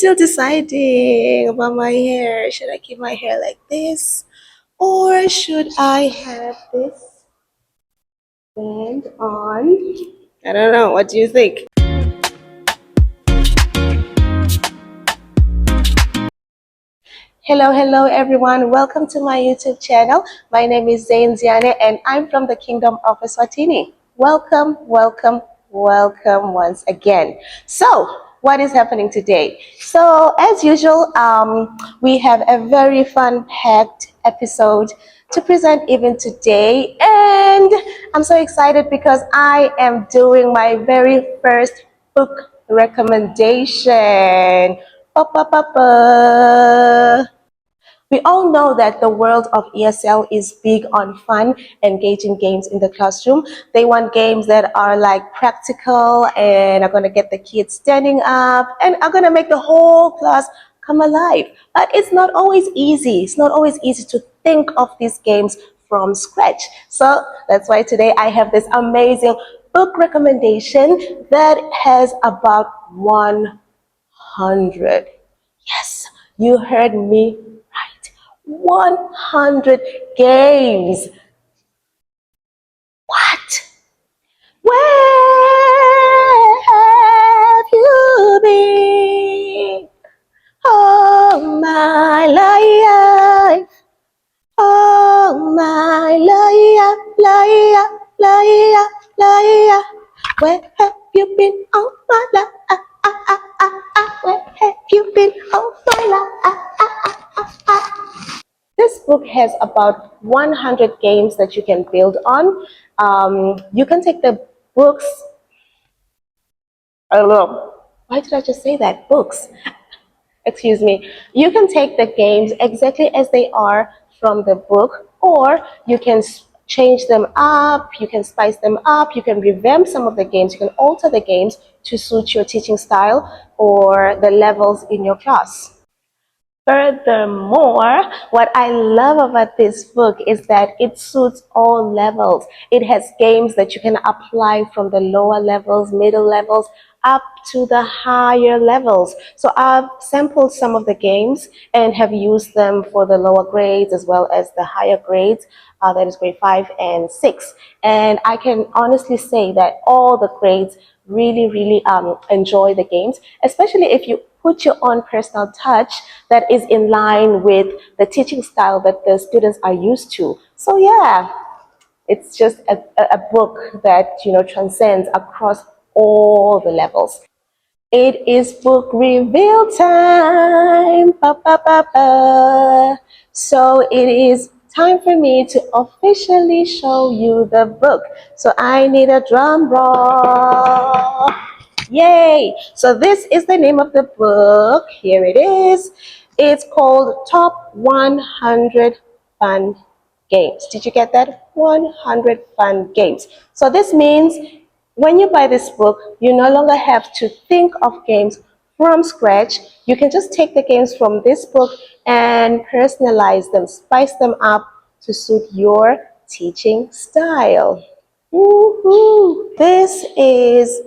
still deciding about my hair. Should I keep my hair like this or should I have this band on? I don't know. What do you think? Hello everyone. Welcome to my YouTube channel. My name is Zain Ziane and I'm from the Kingdom of Eswatini. Welcome once again. So, what is happening today? So, as usual, we have a very fun-packed episode to present even today, and I'm so excited because I am doing my very first book recommendation. Pa, pa, pa, pa. We all know that the world of ESL is big on fun, engaging games in the classroom. They want games that are like practical and are going to get the kids standing up and are going to make the whole class come alive. But it's not always easy. It's not always easy to think of these games from scratch. So that's why today I have this amazing book recommendation that has about 100. Yes, you heard me right. 100 games. What? Where have you been? Oh, my life. Oh, my life. Where have you been? Oh, my life. Where have you been? Oh, my life. This book has about 100 games that you can build on. You can take the books, why did I just say that? Books. Excuse me. You can take the games exactly as they are from the book, or you can change them up, you can spice them up, you can revamp some of the games, you can alter the games to suit your teaching style or the levels in your class. Furthermore, what I love about this book is that it suits all levels. It has games that you can apply from the lower levels, middle levels, up to the higher levels. So I've sampled some of the games and have used them for the lower grades as well as the higher grades, that is grade 5 and 6. And I can honestly say that all the grades really enjoy the games, especially if you put your own personal touch that is in line with the teaching style that the students are used to. So yeah, it's just a book that, you know, transcends across all the levels. It is book reveal time. Pa, pa, pa, pa. So it is time for me to officially show you the book. So I need a drum roll. Yay! So this is the name of the book. Here it is. It's called Top 100 Fun Games. Did you get that? 100 fun games. So this means when you buy this book, you no longer have to think of games from scratch. You can just take the games from this book and personalize them, spice them up to suit your teaching style. Woohoo! This is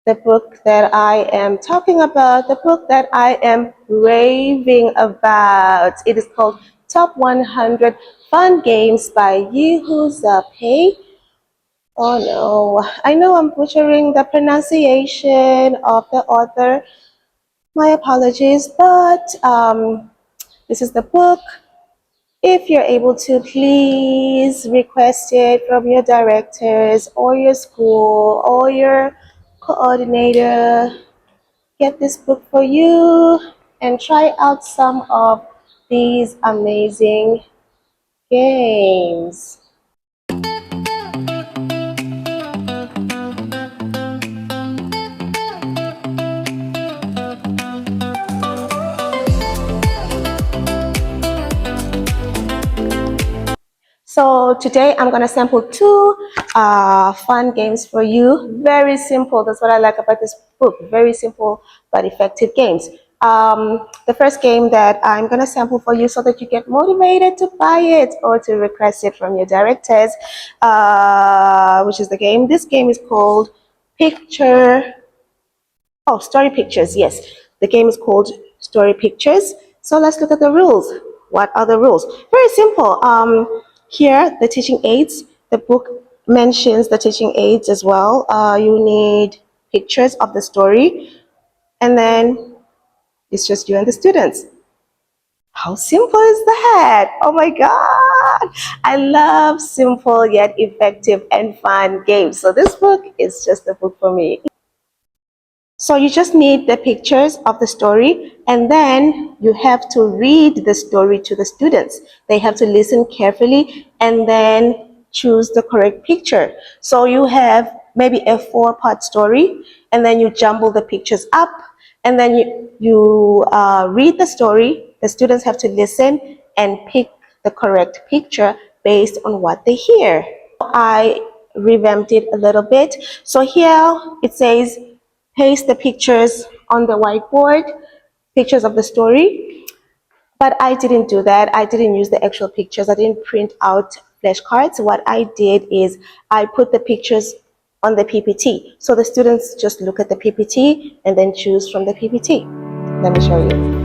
the book that I am talking about, the book that I am raving about. It is called Top 100 Fun Games by Yehu Zapei. Oh no, I know I'm butchering the pronunciation of the author. My apologies, but this is the book. If you're able to, please request it from your directors or your school or your coordinator. Get this book for you and try out some of these amazing games. So today I'm going to sample two fun games for you. Very simple. That's what I like about this book. Very simple but effective games. The first game that I'm going to sample for you so that you get motivated to buy it or to request it from your directors, which is the game. This game is called Story Pictures. Yes. The game is called Story Pictures. So let's look at the rules. What are the rules? Very simple. Here, the teaching aids, the book mentions the teaching aids as well. You need pictures of the story, and then it's just you and the students. How simple is that? Oh my God. I love simple yet effective and fun games. So this book is just a book for me. So you just need the pictures of the story, and then you have to read the story to the students. They have to listen carefully and then choose the correct picture. So you have maybe a 4-part story, and then you jumble the pictures up, and then you read the story. The students have to listen and pick the correct picture based on what they hear. I revamped it a little bit. So here it says paste the pictures on the whiteboard, pictures of the story. But I didn't do that. I didn't use the actual pictures. I didn't print out flashcards. What I did is I put the pictures on the PPT. So the students just look at the PPT and then choose from the PPT. Let me show you.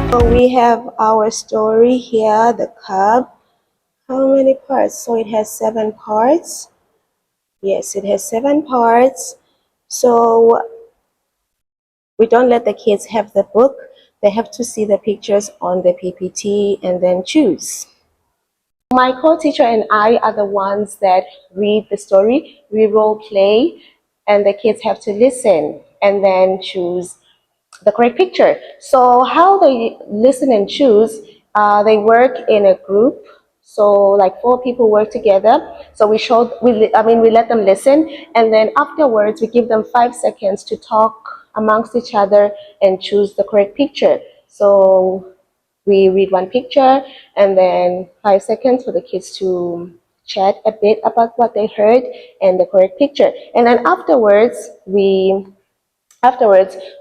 So we have our story here, the cub. How many parts? So it has 7 parts. Yes, it has 7 parts. So we don't let the kids have the book. They have to see the pictures on the PPT and then choose. My co-teacher and I are the ones that read the story. We role play, and the kids have to listen and then choose the correct picture. So how they listen and choose, they work in a group. So like 4 people work together. So we let them listen, and then afterwards we give them 5 seconds to talk amongst each other and choose the correct picture. So we read one picture, and then 5 seconds for the kids to chat a bit about what they heard and the correct picture. And then afterwards, we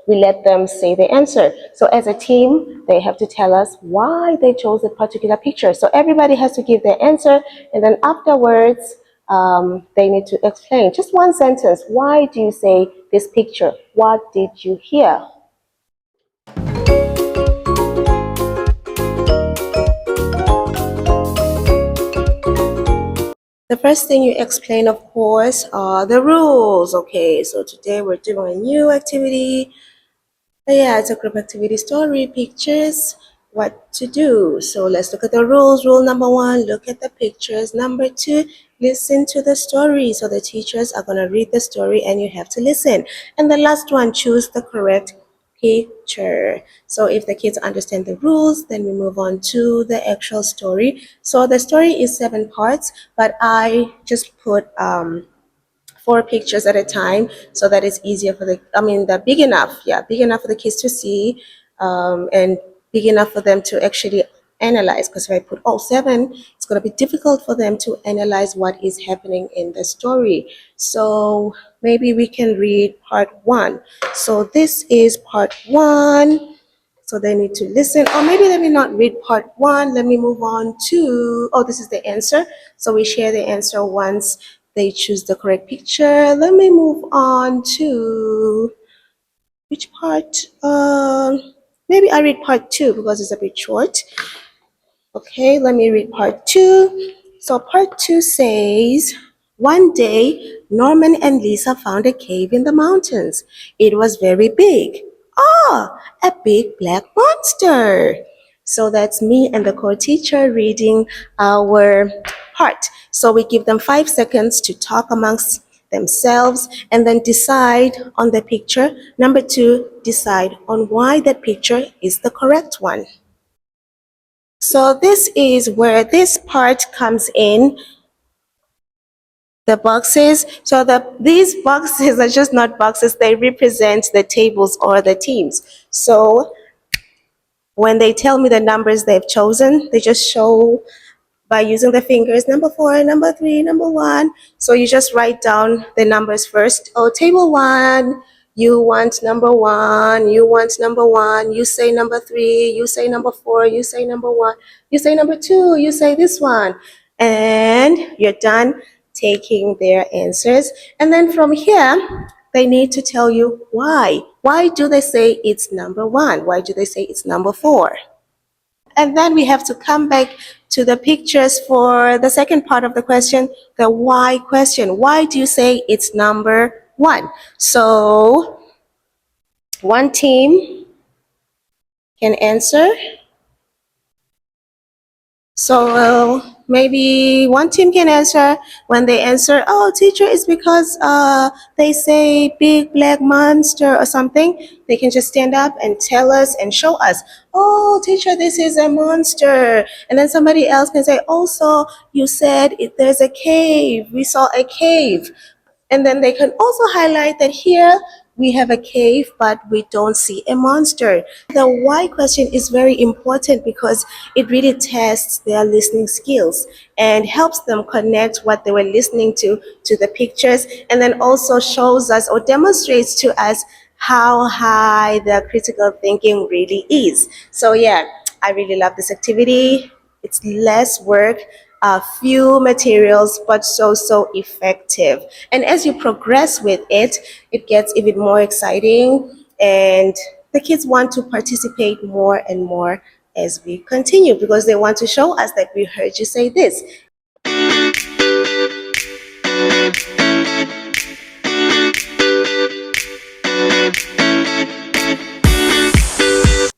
let them say the answer. So as a team, they have to tell us why they chose a particular picture. So everybody has to give their answer, and then afterwards, they need to explain just one sentence. Why do you say this picture? What did you hear? The first thing you explain, of course, are the rules. Okay, so today we're doing a new activity. Yeah, it's a group activity, story, pictures, what to do. So let's look at the rules. Rule number 1, look at the pictures. Number 2, listen to the story. So the teachers are going to read the story and you have to listen. And the last one, choose the correct picture. So if the kids understand the rules, then we move on to the actual story. So the story is 7 parts, but I just put 4 pictures at a time, so that it's easier for they're big enough, big enough for the kids to see, and big enough for them to actually analyze, because if I put all 7, it's going to be difficult for them to analyze what is happening in the story. So maybe we can read part 1. So this is part 1. So they need to listen, or maybe let me not read part 1. Let me move on to, this is the answer. So we share the answer once they choose the correct picture. Let me move on to which part? Maybe I read part 2 because it's a bit short. Okay, let me read part 2. So part 2 says, one day, Norman and Lisa found a cave in the mountains. It was very big. A big black monster. So that's me and the co-teacher reading our part. So we give them 5 seconds to talk amongst themselves and then decide on the picture. Number 2, decide on why that picture is the correct one. So this is where this part comes in, the boxes. So these boxes are just not boxes, they represent the tables or the teams. So when they tell me the numbers they've chosen, they just show by using the fingers, number 4, number 3, number 1. So you just write down the numbers first. Oh, table 1, you want number 1, you want number 1, you say number 3, you say number 4, you say number 1, you say number 2, you say this one. And you're done taking their answers. And then from here, they need to tell you why. Why do they say it's number 1? Why do they say it's number 4? And then we have to come back to the pictures for the second part of the question, the why question. Why do you say it's number 1? So one team can answer. So maybe one team can answer. When they answer, oh, teacher, it's because they say big black monster or something. They can just stand up and tell us and show us, oh, teacher, this is a monster. And then somebody else can say, also, you said there's a cave. We saw a cave. And then they can also highlight that here we have a cave, but we don't see a monster. The why question is very important because it really tests their listening skills and helps them connect what they were listening to the pictures, and then also shows us or demonstrates to us how high the critical thinking really is. So yeah, I really love this activity. It's less work, few materials, but so effective. And as you progress with it, it gets even more exciting, and the kids want to participate more and more as we continue because they want to show us that we heard you say this.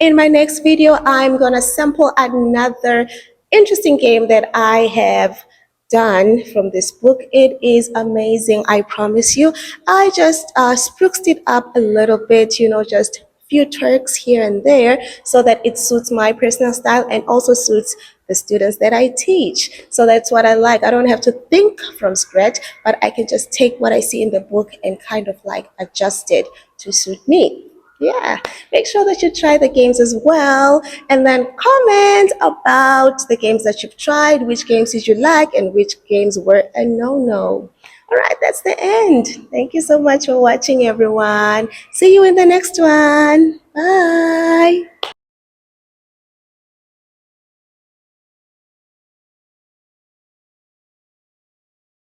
In my next video, I'm gonna sample another interesting game that I have done from this book. It is amazing, I promise you. I just spruced it up a little bit, just few tricks here and there so that it suits my personal style and also suits the students that I teach. So that's what I like. I don't have to think from scratch, but I can just take what I see in the book and kind of like adjust it to suit me. Yeah, make sure that you try the games as well, and then comment about the games that you've tried, which games did you like, and which games were a no-no. All right, that's the end. Thank you so much for watching, everyone. See you in the next one. Bye.